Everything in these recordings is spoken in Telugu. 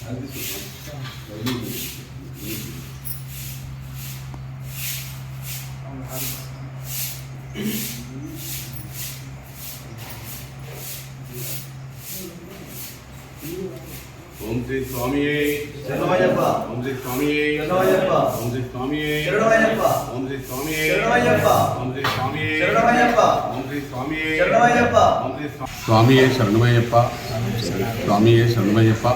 ఓం శ్రీ స్వామియే శరణమయ్యప్ప. ఓం శ్రీ స్వామియే శరణమయ్యప్ప. ఓం శ్రీ స్వామియే శరణమయ్యప్ప. ఓం శ్రీ స్వామియే శరణమయ్యప్ప. ఓం శ్రీ స్వామియే శరణమయ్యప్ప. ఓం శ్రీ స్వామియే శరణమయ్యప్ప. ఓం శ్రీ స్వామియే శరణమయ్యప్ప. స్వామియే శరణమయ్యప్ప.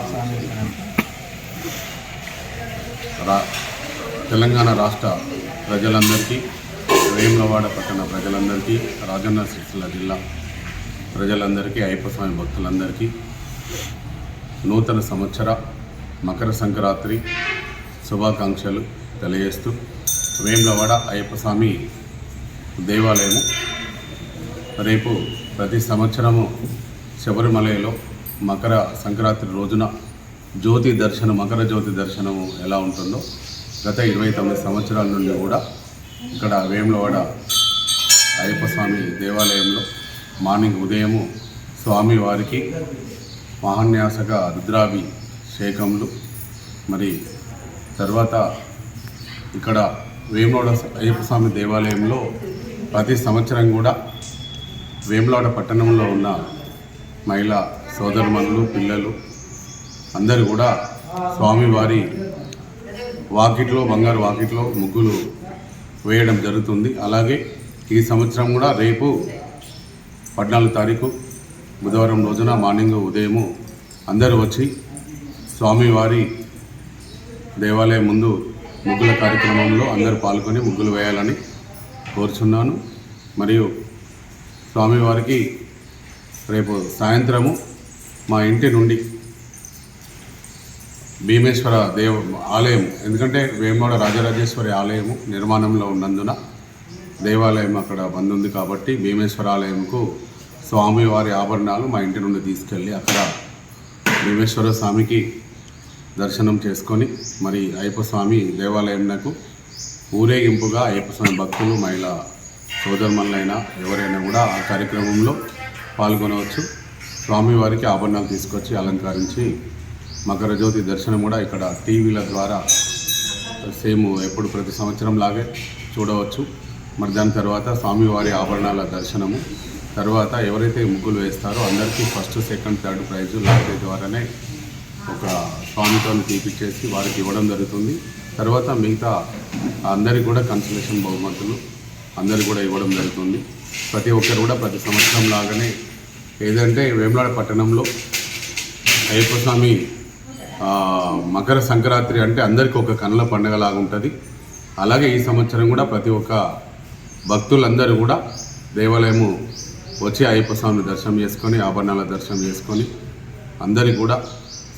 తెలంగాణ రాష్ట్ర ప్రజలందరికీ, వేములవాడ పట్టణ ప్రజలందరికీ, రాజన్న సిరిసిల్ల జిల్లా ప్రజలందరికీ, అయ్యప్ప స్వామి భక్తులందరికీ నూతన సంవత్సర మకర సంక్రాంతి శుభాకాంక్షలు తెలియజేస్తూ, వేములవాడ అయ్యప్ప స్వామి దేవాలయము రేపు ప్రతి సంవత్సరము శబరిమలలో మకర సంక్రాంతి రోజున మకర జ్యోతి దర్శనము ఎలా ఉంటుందో గత 29 సంవత్సరాల నుండి కూడా ఇక్కడ వేములవాడ అయ్యప్ప స్వామి దేవాలయంలో మార్నింగ్ ఉదయము స్వామివారికి మహాన్యాసక రుద్రాభిషేకములు, మరి తర్వాత ఇక్కడ వేములవాడ అయ్యప్ప స్వామి దేవాలయంలో ప్రతి సంవత్సరం కూడా వేములవాడ పట్టణంలో ఉన్న మహిళా సోదరుమణులు, పిల్లలు అందరూ కూడా స్వామివారి వాకిట్లో, బంగారు వాకిట్లో ముగ్గులు వేయడం జరుగుతుంది. అలాగే ఈ సంవత్సరం కూడా రేపు 14 తారీఖు బుధవారం రోజున మార్నింగ్ ఉదయము అందరూ వచ్చి స్వామివారి దేవాలయం ముందు ముగ్గుల కార్యక్రమంలో అందరూ పాల్గొని ముగ్గులు వేయాలని కోరుచున్నాను. మరియు స్వామివారికి రేపు సాయంత్రము మా ఇంటి నుండి భీమేశ్వర ఆలయం, ఎందుకంటే వేములవాడ రాజరాజేశ్వరి ఆలయము నిర్మాణంలో ఉన్నందున దేవాలయం అక్కడ బంద్ ఉంది కాబట్టి భీమేశ్వర ఆలయంకు స్వామివారి ఆభరణాలు మా ఇంటి నుండి తీసుకెళ్ళి అక్కడ భీమేశ్వర స్వామికి దర్శనం చేసుకొని, మరి అయ్యప్ప స్వామి దేవాలయంకు ఊరేగింపుగా అయ్యప్ప స్వామి భక్తులు, మహిళా సోదరుమణులైనా ఎవరైనా కూడా ఆ కార్యక్రమంలో పాల్గొనవచ్చు. స్వామివారికి ఆభరణాలు తీసుకొచ్చి అలంకరించి మకర జ్యోతి దర్శనం కూడా ఇక్కడ టీవీల ద్వారా సేమ్ ఎప్పుడు ప్రతి సంవత్సరం లాగే చూడవచ్చు. మరి దాని తర్వాత స్వామివారి ఆభరణాల దర్శనము తర్వాత ఎవరైతే ముగ్గులు వేస్తారో అందరికీ first, second, third price lottery ద్వారానే ఒక స్వామితో తీపిచ్చేసి వారికి ఇవ్వడం జరుగుతుంది. తర్వాత మిగతా అందరికీ కూడా కన్సలేషన్ బహుమతులు అందరికీ కూడా ఇవ్వడం జరుగుతుంది. ప్రతి ఒక్కరు కూడా ప్రతి సంవత్సరం లాగానే, ఏదంటే వేములవాడ పట్టణంలో అయ్యప్ప స్వామి మకర సంక్రాంతి అంటే అందరికీ ఒక కన్నుల పండుగలాగా ఉంటుంది. అలాగే ఈ సంవత్సరం కూడా ప్రతి ఒక్క భక్తులందరూ కూడా దేవాలయము వచ్చి అయ్యప్ప స్వామిని దర్శనం చేసుకొని, ఆభరణాల దర్శనం చేసుకొని అందరికీ కూడా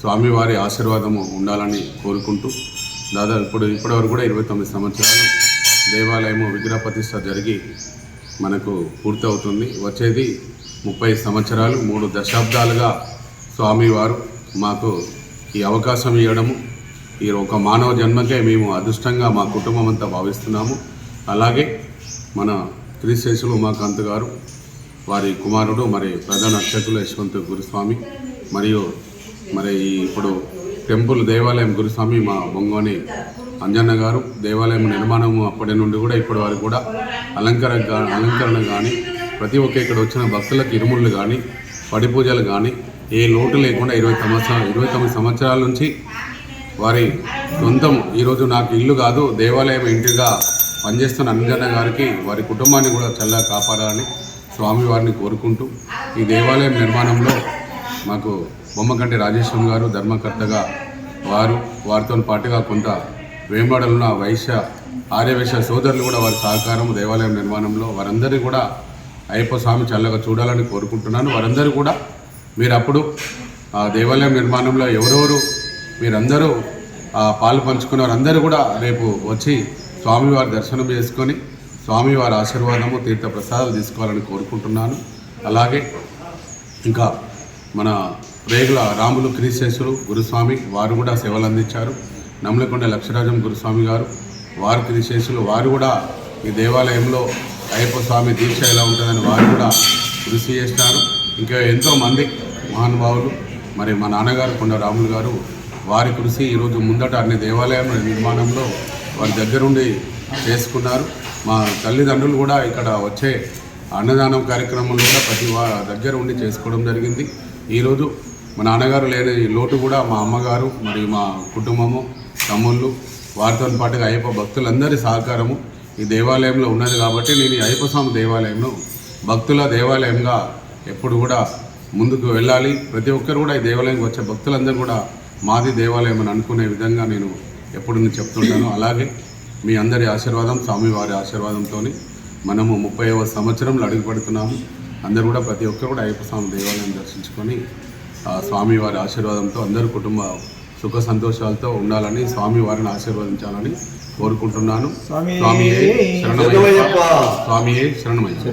స్వామివారి ఆశీర్వాదము ఉండాలని కోరుకుంటూ, దాదాపు ఇప్పటివరకు కూడా 29 సంవత్సరాలు దేవాలయము విగ్రహ ప్రతిష్ఠ జరిగి మనకు పూర్తవుతుంది. వచ్చేది 30 సంవత్సరాలు, 3 దశాబ్దాలుగా స్వామివారు మాకు ఈ అవకాశం ఇవ్వడము, ఈ ఒక మానవ జన్మకే మేము అదృష్టంగా మా కుటుంబం అంతా భావిస్తున్నాము. అలాగే మన శ్రీశేషులు ఉమాకాంత్ గారు, వారి కుమారుడు, మరి ప్రధాన అర్చకులు యశ్వంత్ గురుస్వామి, మరియు మరి ఇప్పుడు టెంపుల్ దేవాలయం గురుస్వామి మా బొంగోని అంజన్న గారు, దేవాలయం నిర్మాణము అప్పటి నుండి కూడా ఇప్పటి వరకు కూడా అలంకరణ కానీ, ప్రతి ఒక్క ఇక్కడ వచ్చిన భక్తులకు ఇరుముళ్ళు కానీ, పడి పూజలు కానీ ఏ లోటు లేకుండా 29 సంవత్సరాల నుంచి వారి సొంతం, ఈరోజు నాకు ఇల్లు కాదు దేవాలయం ఇంటిగా పనిచేస్తున్న అంజన్న గారికి, వారి కుటుంబాన్ని కూడా చల్లగా కాపాడాలని స్వామివారిని కోరుకుంటూ, ఈ దేవాలయం నిర్మాణంలో మాకు బొమ్మకంటి రాజేశ్వరం గారు ధర్మకర్తగా వారితో పాటుగా కొంత వేములవాడలో ఉన్న ఆర్యవైశ్య సోదరులు కూడా వారి సహకారం దేవాలయం నిర్మాణంలో వారందరినీ కూడా అయ్యప్ప స్వామి చల్లగా చూడాలని కోరుకుంటున్నాను. వారందరూ కూడా మీరు అప్పుడు ఆ దేవాలయం నిర్మాణంలో ఎవరెవరు మీరందరూ పాలు పంచుకున్న వారందరూ కూడా రేపు వచ్చి స్వామివారి దర్శనం చేసుకొని స్వామివారి ఆశీర్వాదము, తీర్థ ప్రసాదాలు తీసుకోవాలని కోరుకుంటున్నాను. అలాగే ఇంకా మన రేగుల రాములు క్రీశేశ్వరు గురుస్వామి వారు కూడా సేవలు అందించారు. నమ్మలకొండ లక్షరాజం గురుస్వామి గారు, వారు క్రీశేశ్వరులు, వారు కూడా ఈ దేవాలయంలో అయ్యప్ప స్వామి దీక్ష ఎలా ఉంటుందని వారు కూడా కృషి చేస్తారు. ఇంకా ఎంతోమంది మహానుభావులు, మరి మా నాన్నగారు కొండ రాములు గారు వారి కృషి ఈరోజు ముందట అన్ని దేవాలయం నిర్మాణంలో వారి దగ్గరుండి చేసుకున్నారు. మా తల్లిదండ్రులు కూడా ఇక్కడ వచ్చే అన్నదానం కార్యక్రమంలో కూడా ప్రతి దగ్గర ఉండి చేసుకోవడం జరిగింది. ఈరోజు మా నాన్నగారు లేని లోటు కూడా మా అమ్మగారు మరియు మా కుటుంబము, తమ్ముళ్ళు, వారితో పాటుగా అయ్యప్ప భక్తులందరి సహకారము ఈ దేవాలయంలో ఉన్నది కాబట్టి నేను ఈ అయ్యప్ప స్వామి దేవాలయంలో భక్తుల దేవాలయంగా ఎప్పుడు కూడా ముందుకు వెళ్ళాలి. ప్రతి ఒక్కరు కూడా ఈ దేవాలయంకి వచ్చే భక్తులందరూ కూడా మాది దేవాలయం అని అనుకునే విధంగా నేను ఎప్పుడు నేను చెప్తుంటాను. అలాగే మీ అందరి ఆశీర్వాదం, స్వామివారి ఆశీర్వాదంతో మనము 30వ సంవత్సరంలో అడుగుపెడుతున్నాము. అందరూ కూడా ప్రతి ఒక్కరు కూడా అయ్యప్ప స్వామి దేవాలయం దర్శించుకొని స్వామివారి ఆశీర్వాదంతో అందరు కుటుంబ సుఖ సంతోషాలతో ఉండాలని, స్వామివారిని ఆశీర్వదించాలని కోరుకుంటున్నాను. స్వామియే శరణమయ్యప్ప. స్వామియే శరణమయ్యప్ప.